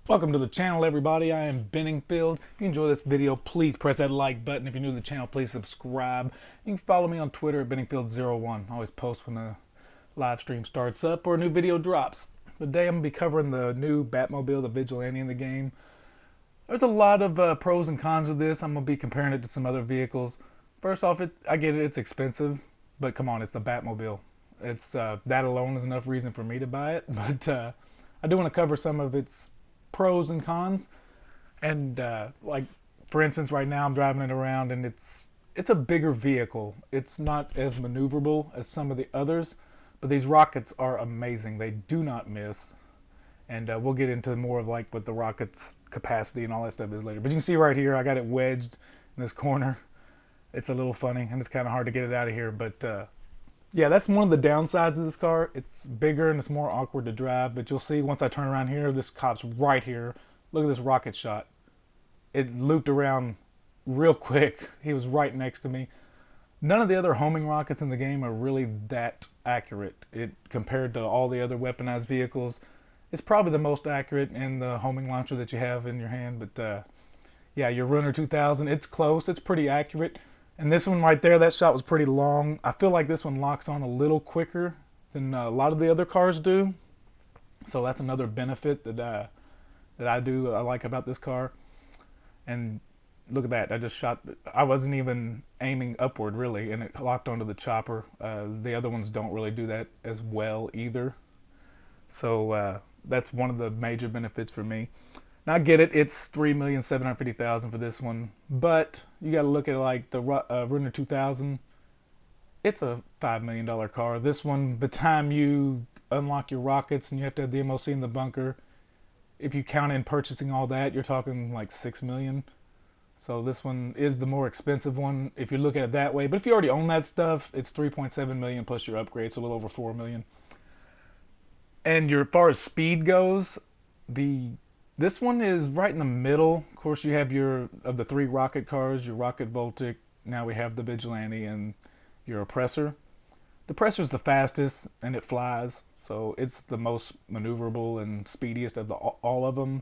Welcome to the channel, everybody. I am Benningfield. If you enjoy this video, please press that like button. If you're new to the channel, please subscribe. You can follow me on Twitter at Benningfield01. I always post when the live stream starts up or a new video drops. Today I'm going to be covering the new Batmobile, the Vigilante in the game. There's a lot of pros and cons of this. I'm going to be comparing it to some other vehicles. First off, I get it, it's expensive, but come on, it's the Batmobile. It's that alone is enough reason for me to buy it, but I do want to cover some of its pros and cons. And like, for instance, right now I'm driving it around, and it's a bigger vehicle. It's not as maneuverable as some of the others, but these rockets are amazing. They do not miss, and we'll get into more of like what the rockets capacity and all that stuff is later. But you can see right here, I got it wedged in this corner. It's a little funny, and it's kind of hard to get it out of here, but yeah, that's one of the downsides of this car. It's bigger and it's more awkward to drive, but you'll see once I turn around here, this cop's right here. Look at this rocket shot. It looped around real quick. He was right next to me. None of the other homing rockets in the game are really that accurate. Compared to all the other weaponized vehicles, it's probably the most accurate in the homing launcher that you have in your hand. But yeah, your Runner 2000, it's close. It's pretty accurate. And this one right there, that shot was pretty long. I feel like this one locks on a little quicker than a lot of the other cars do. So that's another benefit that I like about this car. And look at that, I just shot, I wasn't even aiming upward really, and it locked onto the chopper. The other ones don't really do that as well either. So that's one of the major benefits for me. Now I get it, it's $3,750,000 for this one, but you got to look at like the Runner 2000. It's a $5 million car. This one, by the time you unlock your rockets and you have to have the MOC in the bunker, if you count in purchasing all that, you're talking like $6 million. So this one is the more expensive one if you look at it that way. But if you already own that stuff, it's $3.7 million plus your upgrades, so a little over $4 million. And as far as speed goes, this one is right in the middle. Of course, you have of the three rocket cars, your Rocket Voltic. Now we have the Vigilante and your Oppressor. The Oppressor's the fastest, and it flies, so it's the most maneuverable and speediest of all of them.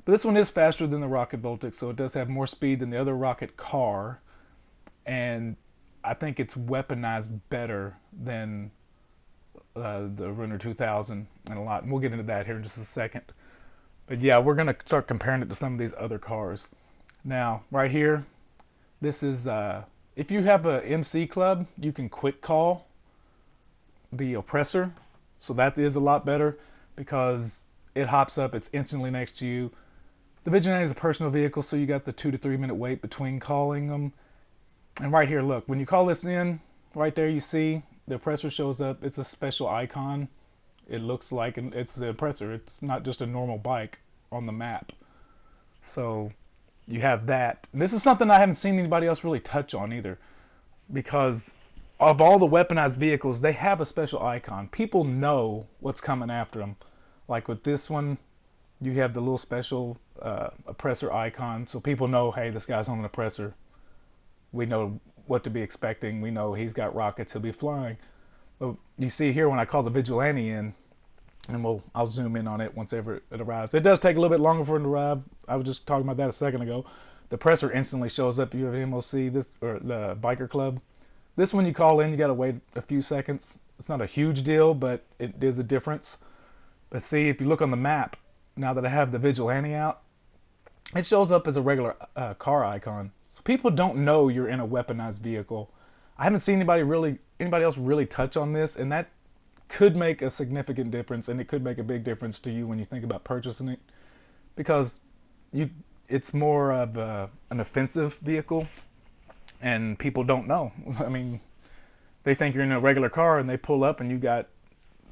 But this one is faster than the Rocket Voltic, so it does have more speed than the other rocket car. And I think it's weaponized better than the Runner 2000 and a lot. And we'll get into that here in just a second. But yeah, we're going to start comparing it to some of these other cars. Now, right here, this is, if you have a MC club, you can quick call the Oppressor. So that is a lot better because it hops up, it's instantly next to you. The Vigilante is a personal vehicle, so you got the 2 to 3 minute wait between calling them. And right here, look, when you call this in, right there you see the Oppressor shows up. It's a special icon. It looks like it's the Oppressor. It's not just a normal bike on the map. So you have that. This is something I haven't seen anybody else really touch on either, because of all the weaponized vehicles, they have a special icon. People know what's coming after them. Like with this one, you have the little special Oppressor icon, so people know, hey, this guy's on an Oppressor. We know what to be expecting. We know he's got rockets, he'll be flying. But you see here when I call the Vigilante in, and I'll zoom in on it once ever it arrives. It does take a little bit longer for it to arrive. I was just talking about that a second ago. The Oppressor instantly shows up. You have MOC, or the biker club. This one you call in, you gotta wait a few seconds. It's not a huge deal, but it is a difference. But see, if you look on the map, now that I have the Vigilante out, it shows up as a regular car icon. So people don't know you're in a weaponized vehicle. I haven't seen anybody else really touch on this, and that could make a significant difference, and it could make a big difference to you when you think about purchasing it, because it's more of an offensive vehicle, and people don't know. I mean, they think you're in a regular car, and they pull up, and you got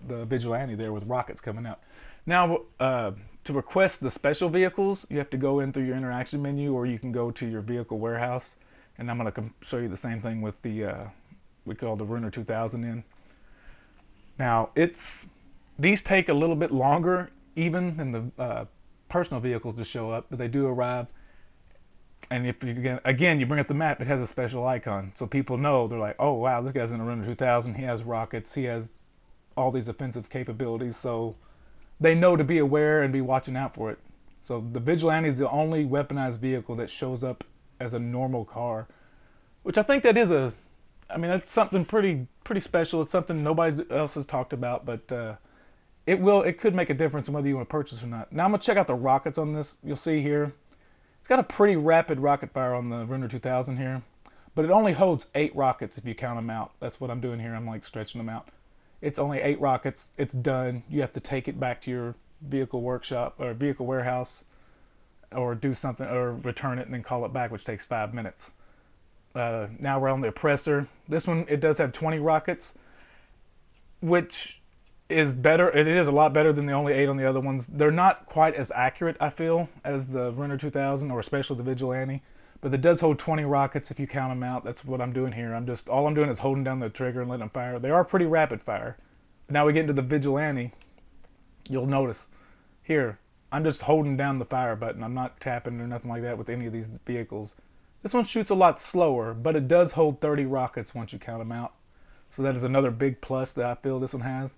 the Vigilante there with rockets coming out. Now, to request the special vehicles, you have to go in through your interaction menu, or you can go to your vehicle warehouse. And I'm going to show you the same thing with the we call the Runner 2000 in. Now, these take a little bit longer even than the personal vehicles to show up, but they do arrive. And if you again you bring up the map, it has a special icon, so people know. They're like, oh wow, this guy's in a Runner 2000. He has rockets. He has all these offensive capabilities. So they know to be aware and be watching out for it. So the Vigilante is the only weaponized vehicle that shows up as a normal car, which I think that is that's something pretty special. It's something nobody else has talked about, but it could make a difference in whether you want to purchase or not. Now I'm gonna check out the rockets on this. You'll see here, it's got a pretty rapid rocket fire on the Render 2000 here, but it only holds 8 rockets if you count them out. That's what I'm doing here. I'm like stretching them out. It's only 8 rockets. It's done. You have to take it back to your vehicle workshop or vehicle warehouse, or do something, or return it and then call it back, which takes 5 minutes. Now we're on the Oppressor. This one, it does have 20 rockets, which is better. It is a lot better than the only 8 on the other ones. They're not quite as accurate, I feel, as the Render 2000 or especially the Vigilante, but it does hold 20 rockets if you count them out. That's what I'm doing here. All I'm doing is holding down the trigger and letting them fire. They are pretty rapid fire. Now we get into the Vigilante. You'll notice here, I'm just holding down the fire button. I'm not tapping or nothing like that with any of these vehicles. This one shoots a lot slower, but it does hold 30 rockets once you count them out. So that is another big plus that I feel this one has.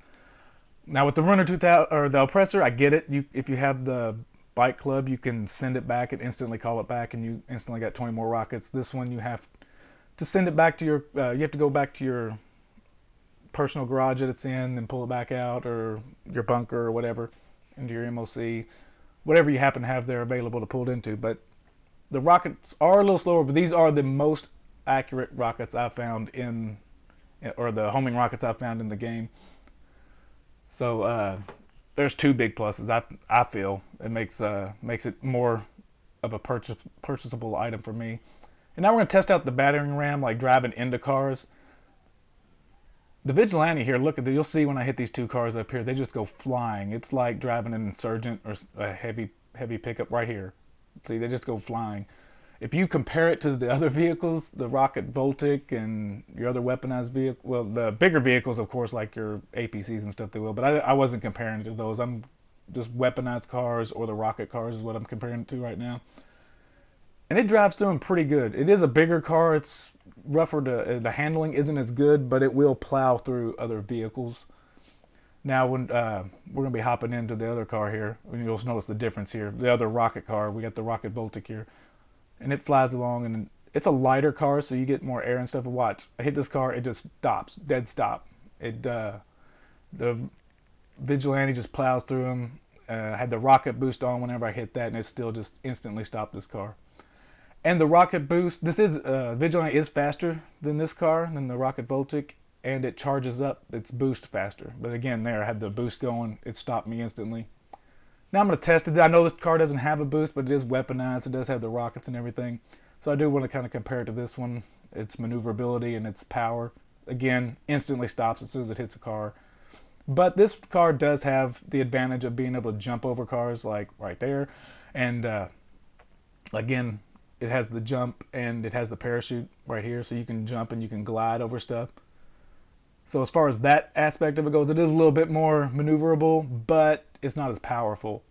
Now with the Runner 2000 or the Oppressor, I get it. If you have the bike club, you can send it back and instantly call it back, and you instantly got 20 more rockets. This one, you have to send it back to your. You have to go back to your personal garage that it's in and pull it back out, or your bunker or whatever, into your MOC, whatever you happen to have there available to pull it into. But the rockets are a little slower, but these are the most accurate rockets I've found or the homing rockets I've found in the game. So there's 2 big pluses. I feel it makes it more of a purchasable item for me. And now we're gonna test out the Battering Ram, like driving into cars. The Vigilante here, look at you'll see when I hit these 2 cars up here, they just go flying. It's like driving an Insurgent or a heavy pickup right here. See, they just go flying. If you compare it to the other vehicles, the Rocket Voltic and your other weaponized vehicle, well, the bigger vehicles, of course, like your APCs and stuff, they will, but I wasn't comparing it to those. I'm just weaponized cars, or the rocket cars is what I'm comparing it to right now. And it drives through them pretty good. It is a bigger car. It's rougher. The handling isn't as good, but it will plow through other vehicles. Now, when we're going to be hopping into the other car here, you'll notice the difference here. The other rocket car, we got the Rocket Voltic here. And it flies along, and it's a lighter car, so you get more air and stuff. But watch, I hit this car, it just stops, dead stop. The Vigilante just plows through them. I had the rocket boost on whenever I hit that, and it still just instantly stopped this car. And the rocket boost, Vigilante is faster than this car, than the Rocket Voltic, and it charges up its boost faster. But again, there I had the boost going, it stopped me instantly. Now I'm going to test it. I know this car doesn't have a boost, but it is weaponized. It does have the rockets and everything. So I do want to kind of compare it to this one. Its maneuverability and its power. Again, instantly stops as soon as it hits a car. But this car does have the advantage of being able to jump over cars, like right there. And again, it has the jump and it has the parachute right here. So you can jump and you can glide over stuff. So as far as that aspect of it goes, it is a little bit more maneuverable, but it's not as powerful.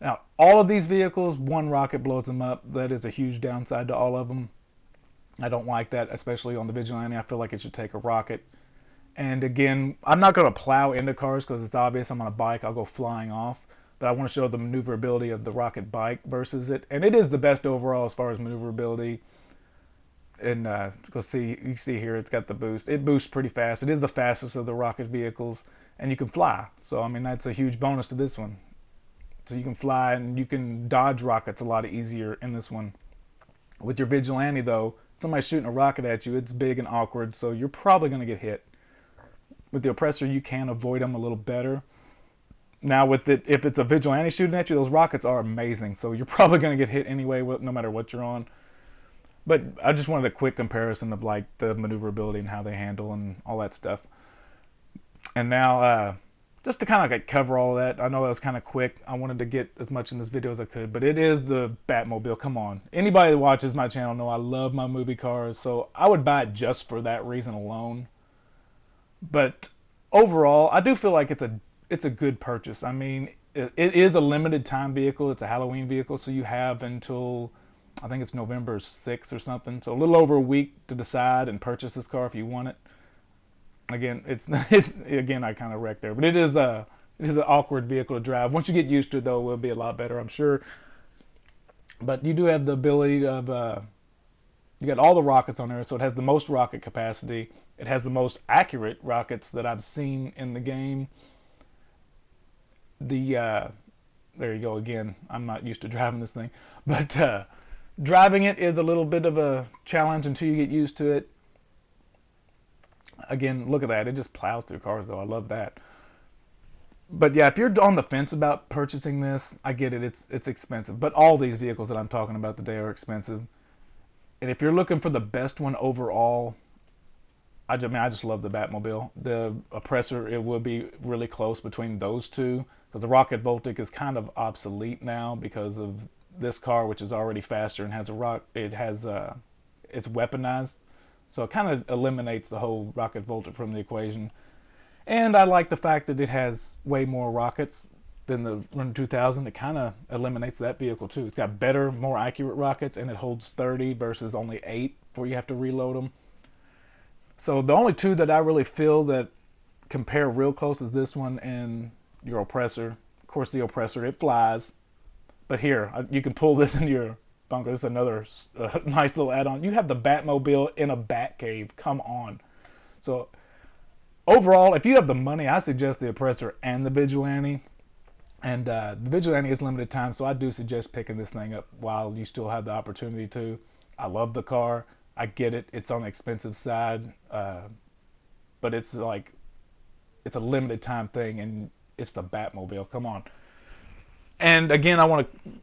Now, all of these vehicles, 1 rocket blows them up. That is a huge downside to all of them. I don't like that, especially on the Vigilante. I feel like it should take a rocket. And again, I'm not going to plow into cars because it's obvious I'm on a bike. I'll go flying off. But I want to show the maneuverability of the rocket bike versus it. And it is the best overall as far as maneuverability. And you see here, it's got the boost. It boosts pretty fast. It is the fastest of the rocket vehicles, and you can fly. So I mean, that's a huge bonus to this one. So you can fly and you can dodge rockets a lot easier in this one. With your Vigilante though, somebody's shooting a rocket at you, it's big and awkward, so you're probably going to get hit. With the Oppressor, you can avoid them a little better. Now with it, if it's a Vigilante shooting at you, those rockets are amazing, so you're probably going to get hit anyway, no matter what you're on. But I just wanted a quick comparison of like the maneuverability and how they handle and all that stuff. And now, just to kind of like cover all of that, I know that was kind of quick. I wanted to get as much in this video as I could, but it is the Batmobile. Come on. Anybody that watches my channel know I love my movie cars, so I would buy it just for that reason alone. But overall, I do feel like it's a good purchase. I mean, it is a limited time vehicle. It's a Halloween vehicle, so you have until, I think it's November 6th or something. So a little over a week to decide and purchase this car if you want it. Again, again, I kind of wrecked there, but it is It is an awkward vehicle to drive. Once you get used to it, though, it will be a lot better, I'm sure. But you do have the ability of, you got all the rockets on there, so it has the most rocket capacity. It has the most accurate rockets that I've seen in the game. There you go again. I'm not used to driving this thing, but driving it is a little bit of a challenge until you get used to it. Again, look at that. It just plows through cars, though. I love that. But yeah, if you're on the fence about purchasing this, I get it. It's expensive. But all these vehicles that I'm talking about today are expensive. And if you're looking for the best one overall, I just love the Batmobile. The Oppressor, it would be really close between those two, because the Rocket Voltic is kind of obsolete now because of this car, which is already faster and has it's weaponized, so it kind of eliminates the whole Rocket Voltic from the equation. And I like the fact that it has way more rockets than the Run 2000. It kind of eliminates that vehicle too. It's got better, more accurate rockets, and it holds 30 versus only 8 before you have to reload them. So the only two that I really feel that compare real close is this one and your Oppressor. Of course, the Oppressor, it flies. But here, you can pull this into your bunker. This is another nice little add-on. You have the Batmobile in a Batcave. Come on. So overall, if you have the money, I suggest the Oppressor and the Vigilante. And the Vigilante is limited time, so I do suggest picking this thing up while you still have the opportunity to. I love the car. I get it. It's on the expensive side, but it's a limited time thing, and it's the Batmobile. Come on. And again,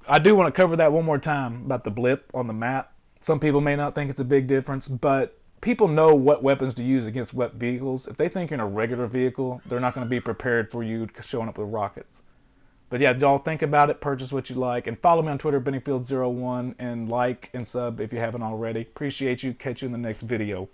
I do want to cover that one more time about the blip on the map. Some people may not think it's a big difference, but people know what weapons to use against what vehicles. If they think you're in a regular vehicle, they're not going to be prepared for you showing up with rockets. But yeah, y'all think about it, purchase what you like, and follow me on Twitter, Benningfield01, and like and sub if you haven't already. Appreciate you. Catch you in the next video.